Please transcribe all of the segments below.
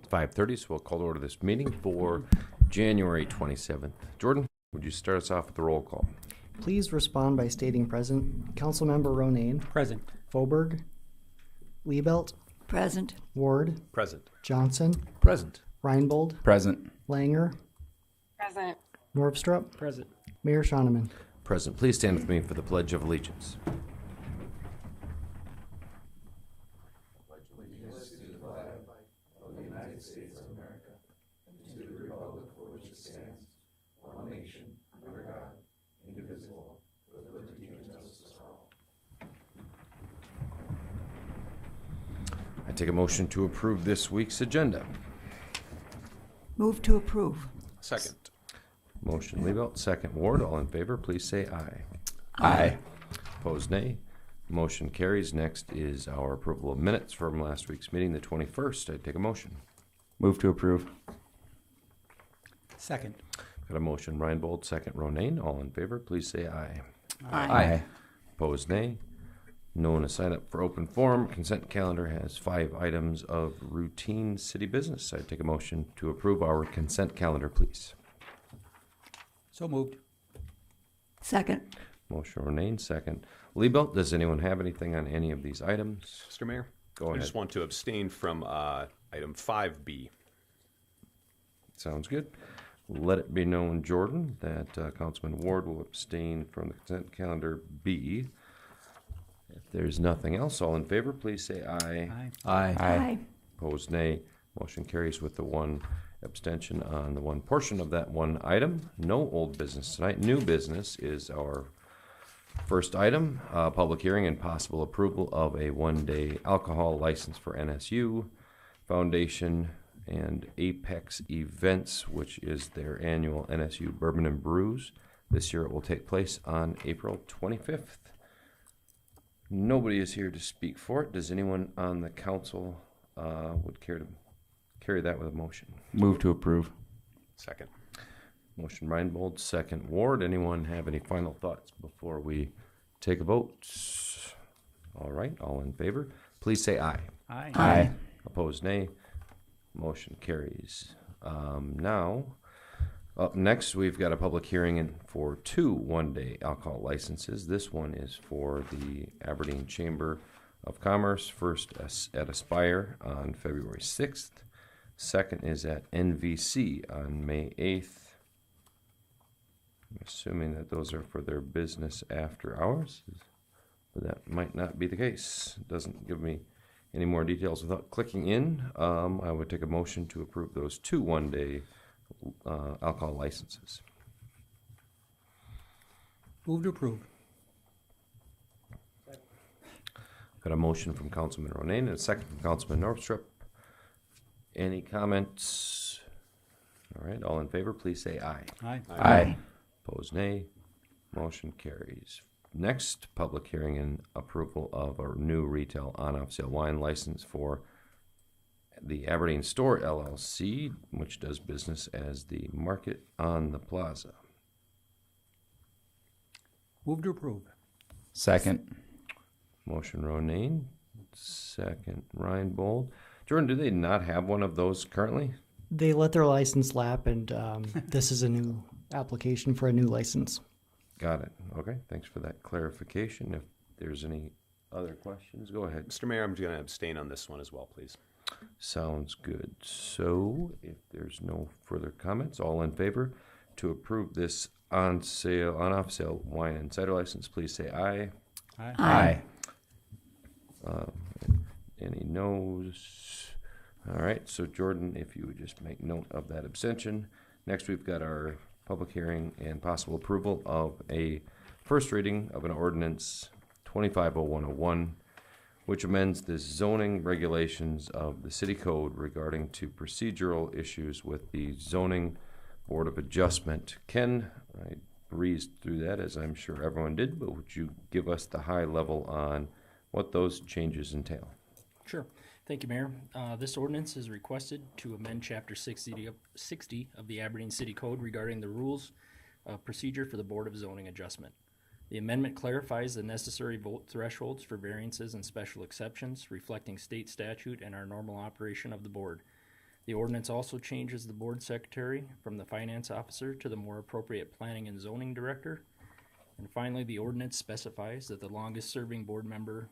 5:30, so we'll call to order this meeting for January 27th. Jordan, would you start us off with the roll call? Please respond by stating present. Councilmember Ronayne. Present. Foberg. Liebelt. Present. Ward. Present. Johnson. Present. Reinbold. Present. Langer. Present. Norvstrup. Present. Mayor Schoeneman. Present. Please stand with me for the Pledge of Allegiance. I take a motion to approve this week's agenda. Move to approve. Second. Motion Liebelt, second Ward. All in favor, please say aye. Aye. Opposed, nay. Motion carries. Next is our approval of minutes from last week's meeting, the 21st. I take a motion. Move to approve. Second. Got a motion Reinbold, second Ronayne. All in favor, please say aye. Aye. Opposed, nay. No one to sign up for open forum. Consent calendar has 5 items of routine city business. I take a motion to approve our consent calendar, please. So moved. Second. Motion Ronayne, second Liebelt. Does anyone have anything on any of these items? Mr. Mayor? Go I ahead. just want to abstain from item 5B. Sounds good. Let it be known, Jordan, that Councilman Ward will abstain from the consent calendar B. If there's nothing else, all in favor, please say aye. Aye. Aye. Opposed, nay. Motion carries with the one abstention on the one portion of that one item. No old business tonight. New business is our first item, public hearing and possible approval of a one-day alcohol license for NSU Foundation and Apex Events, which is their annual NSU Bourbon and Brews. This year it will take place on April 25th. Nobody is here to speak for it. Does anyone on the council would care to carry that with a motion? Move to approve. Second. Motion Reinbold, second Ward. Anyone have any final thoughts before we take a vote? All right, all in favor, please say aye. Aye. Aye. Opposed, nay. Motion carries. Now, up next, we've got a public hearing for 2 one-day alcohol licenses. This one is for the Aberdeen Chamber of Commerce, first at Aspire on February 6th. Second is at NVC on May 8th. I'm assuming that those are for their business after hours, but that might not be the case. It doesn't give me any more details without clicking in. I would take a motion to approve those 2 one-day alcohol licenses. Move to approve. Got a motion from Councilman Ronayne and a second from Councilman Norvstrup. Any comments? All right, all in favor, please say aye. Aye. Aye. Opposed, nay. Motion carries. Next, public hearing and approval of a new retail on-off sale wine license for the Aberdeen Store LLC, which does business as the Market on the Plaza. Move to approve. Second. Motion Ronayne, second Reinbold. Jordan, do they not have one of those currently? They let their license lap, and this is a new application for a new license. Got it. Okay, thanks for that clarification. If there's any other questions, go ahead. Mr. Mayor, I'm going to abstain on this one as well, please. Sounds good. So, if there's no further comments, all in favor to approve this on-off sale wine and cider license, please say aye. Aye. Any noes? All right, so Jordan, if you would just make note of that abstention. Next, we've got our public hearing and possible approval of a first reading of an ordinance 250101, which amends the zoning regulations of the city code regarding to procedural issues with the zoning board of adjustment. Ken, I breezed through that, as I'm sure everyone did, but would you give us the high level on what those changes entail? Sure. Thank you, Mayor. This ordinance is requested to amend Chapter 60 of the Aberdeen City Code regarding the rules of procedure for the Board of Zoning Adjustment. The amendment clarifies the necessary vote thresholds for variances and special exceptions, reflecting state statute and our normal operation of the board. The ordinance also changes the board secretary from the finance officer to the more appropriate planning and zoning director. And finally, the ordinance specifies that the longest-serving board member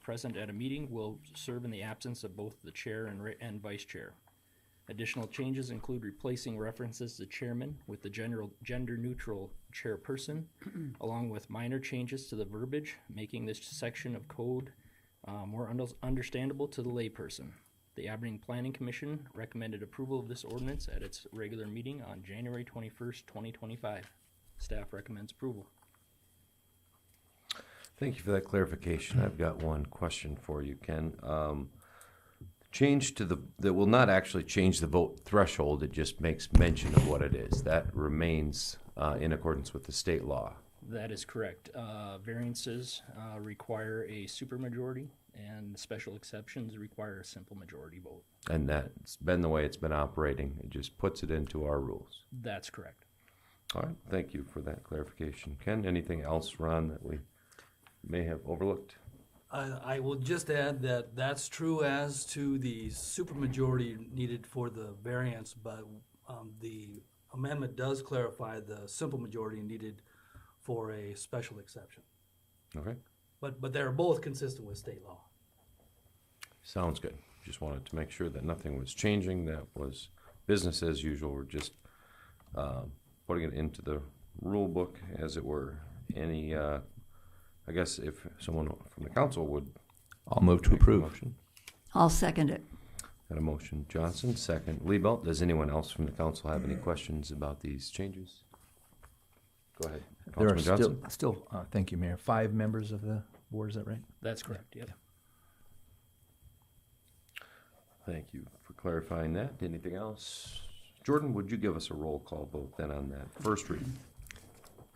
present at a meeting will serve in the absence of both the chair and vice chair. Additional changes include replacing references to chairman with the gender-neutral chairperson, along with minor changes to the verbiage, making this section of code more understandable to the layperson. The Aberdeen Planning Commission recommended approval of this ordinance at its regular meeting on January 21st, 2025. Staff recommends approval. Thank you for that clarification. I've got one question for you, Ken. Change to that will not actually change the vote threshold. It just makes mention of what it is. That remains in accordance with the state law. That is correct. Variances require a supermajority, and special exceptions require a simple majority vote. And that's been the way it's been operating. It just puts it into our rules. That's correct. All right. Thank you for that clarification. Ken, anything else, Ron, that we may have overlooked? I will just add that that's true as to the supermajority needed for the variance, but the amendment does clarify the simple majority needed for a special exception. Okay. But they're both consistent with state law. Sounds good. Just wanted to make sure that nothing was changing. That was business as usual. We're just putting it into the rule book, as it were. Any, I guess if someone from the council would I'll move to make a approve. motion. I'll second it. Got a motion, Johnson, second, Liebelt. Does anyone else from the council have any questions about these changes? Go ahead, There are Councilman Johnson. still, thank you, Mayor, 5 members of the board, is that right? That's correct, yep. Thank you for clarifying that. Anything else? Jordan, would you give us a roll call vote then on that first reading?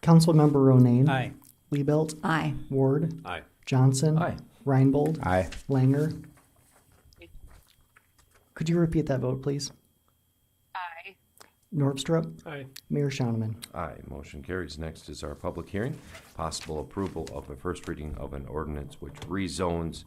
Councilmember Ronayne. Aye. Liebelt. Aye. Ward. Aye. Johnson. Aye. Reinbold. Aye. Langer. Could you repeat that vote, please? Aye. Norpstrup. Aye. Mayor Shauneman. Aye, motion carries. Next is our public hearing. Possible approval of a first reading of an ordinance which rezones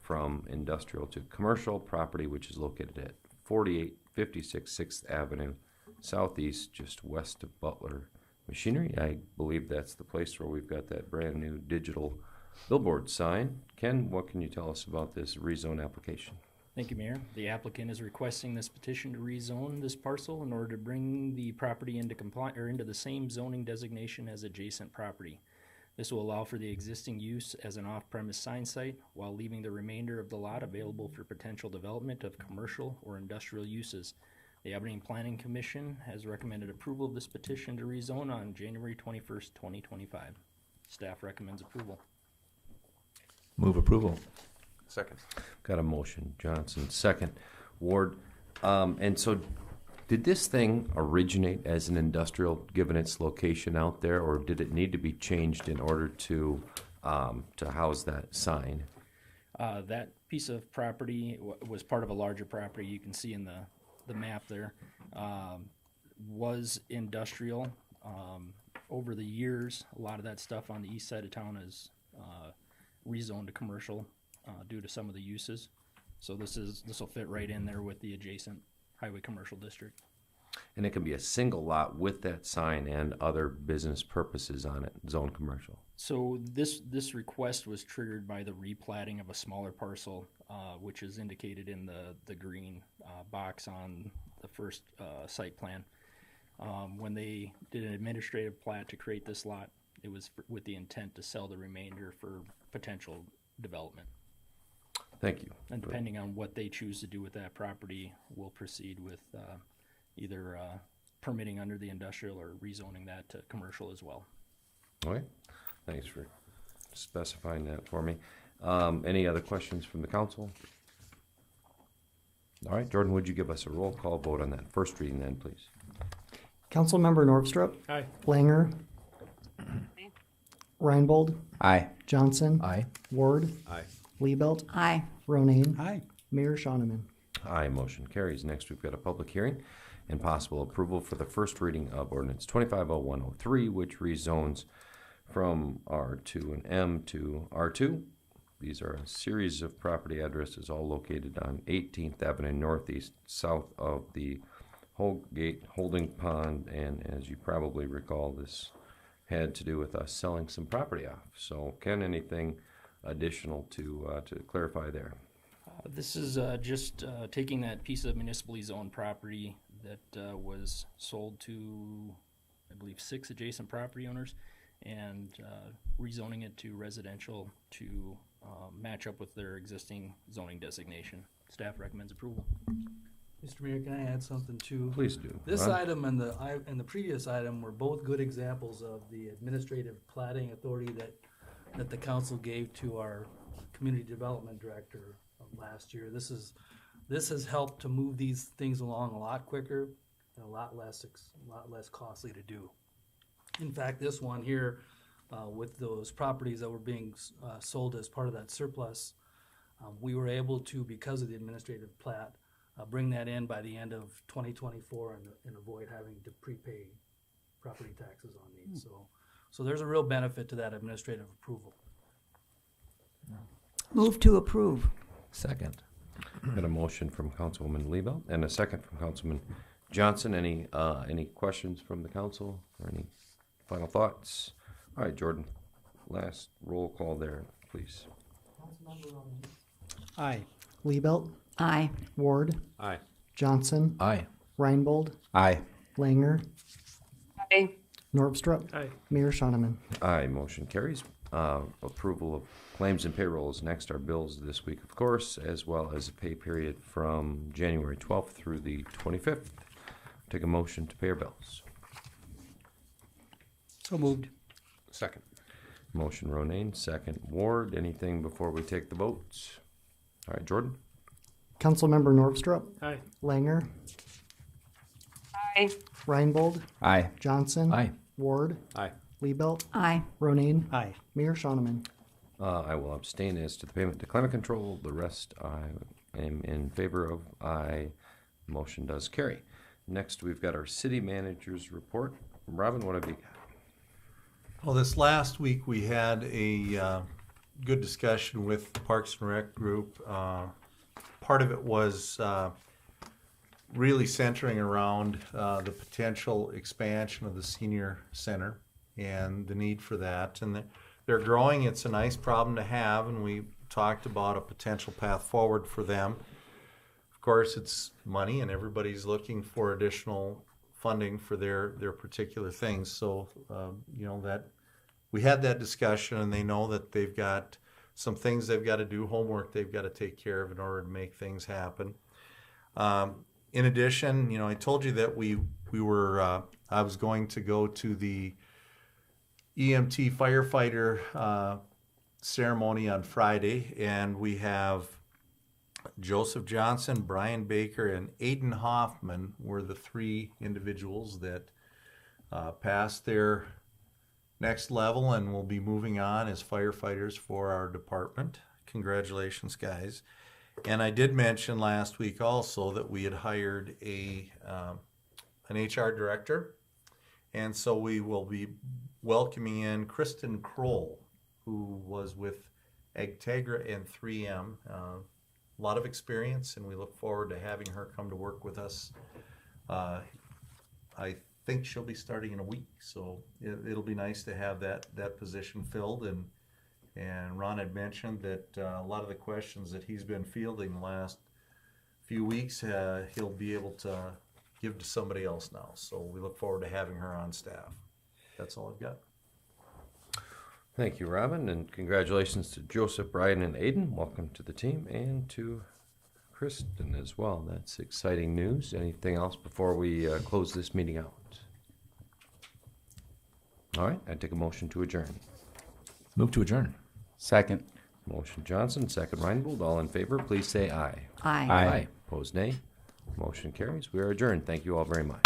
from industrial to commercial property, which is located at 4856 6th Avenue Southeast, just west of Butler Machinery. I believe that's the place where we've got that brand new digital billboard sign. Ken, what can you tell us about this rezone application? Thank you, Mayor. The applicant is requesting this petition to rezone this parcel in order to bring the property into into the same zoning designation as adjacent property. This will allow for the existing use as an off-premise sign site while leaving the remainder of the lot available for potential development of commercial or industrial uses. The Aberdeen Planning Commission has recommended approval of this petition to rezone on January 21st, 2025. Staff recommends approval. Move approval. Second. Got a motion, Johnson, second, Ward. And so did this thing originate as an industrial, given its location out there, or did it need to be changed in order to house that sign? That piece of property was part of a larger property. You can see in the map there, was industrial. Over the years, a lot of that stuff on the east side of town is rezoned to commercial due to some of the uses. So this will fit right in there with the adjacent highway commercial district. And it can be a single lot with that sign and other business purposes on it, zone commercial. So this request was triggered by the replatting of a smaller parcel, which is indicated in the green box on the first site plan. When they did an administrative plat to create this lot, it was with the intent to sell the remainder for potential development. Thank you. And depending on what they choose to do with that property, we'll proceed with either permitting under the industrial or rezoning that to commercial as well. All right, thanks for specifying that for me. Any other questions from the council? All right, Jordan, would you give us a roll call vote on that first reading then, please? Councilmember Norpstrup. Aye. Langer. Reinbold. Aye. Johnson. Aye. Ward. Aye. Liebelt. Aye. Ronayne. Aye. Mayor Shauneman. Aye, motion carries. Next, we've got a public hearing and possible approval for the first reading of ordinance 250103, which rezones from R2 and M to R2, These are a series of property addresses all located on 18th Avenue Northeast, south of the Holgate Holding Pond, and as you probably recall, this had to do with us selling some property off. So, Ken, anything additional to clarify there? This is just taking that piece of municipally zoned property that was sold to, I believe, 6 adjacent property owners, and rezoning it to residential to match up with their existing zoning designation. Staff recommends approval. Mr. Mayor, can I add something too? Please do. This Ron? item and the previous item were both good examples of the administrative plating authority that the council gave to our community development director last year. This has helped to move these things along a lot quicker and a lot less costly to do. In fact, this one here, with those properties that were being sold as part of that surplus, we were able to, because of the administrative plat, bring that in by the end of 2024 and avoid having to prepay property taxes on these. So there's a real benefit to that administrative approval. Move to approve. Second. Got a motion from Councilwoman Liebelt and a second from Councilman Johnson. Any questions from the council or any final thoughts? All right, Jordan, last roll call there, please. Aye. Liebelt, Aye. Ward, Aye. Johnson, Aye. Reinbold, Aye. Langer, Aye. Norvstrup, Aye. Mayor Shoneman. Aye, motion carries. Approval of claims and payrolls. Next are bills this week, of course, as well as a pay period from January 12th through the 25th. Take a motion to pay our bills. So moved. Second. Motion Ronayne, second Ward. Anything before we take the votes? All right, Jordan? Councilmember Norvstrup, Aye. Langer, Aye. Reinbold, Aye. Johnson, Aye. Ward, Aye. Liebelt, Aye. Ronayne, Aye. Mayor Shoneman. I will abstain as to the payment to climate control. The rest I am in favor of. Aye. Motion does carry. Next, we've got our city manager's report. Robin, what have you got? Well, this last week we had a good discussion with the Parks and Rec group. Part of it was really centering around the potential expansion of the senior center and the need for that. And they're growing. It's a nice problem to have, and we talked about a potential path forward for them. Of course, it's money, and everybody's looking for additional funding for their particular things. So, that we had that discussion, and they know that they've got some things they've got to do, homework they've got to take care of in order to make things happen. In addition, I told you that we were, I was going to go to the EMT firefighter ceremony on Friday, and we have Joseph Johnson, Brian Baker, and Aiden Hoffman were the 3 individuals that passed their next level and will be moving on as firefighters for our department. Congratulations, guys. And I did mention last week also that we had hired an HR director, and so we will be welcoming in Kristen Kroll, who was with Agtegra and 3M. A lot of experience, and we look forward to having her come to work with us. I think she'll be starting in a week, so it'll be nice to have that position filled. And Ron had mentioned that a lot of the questions that he's been fielding the last few weeks, he'll be able to give to somebody else now. So we look forward to having her on staff. That's all I've got. Thank you, Robin, and congratulations to Joseph, Brian, and Aiden. Welcome to the team, and to Kristen as well. That's exciting news. Anything else before we close this meeting out? All right, I take a motion to adjourn. Move to adjourn. Second. Motion Johnson, second Reinbold. All in favor, please say aye. Aye. Aye. Opposed, nay. Motion carries. We are adjourned. Thank you all very much.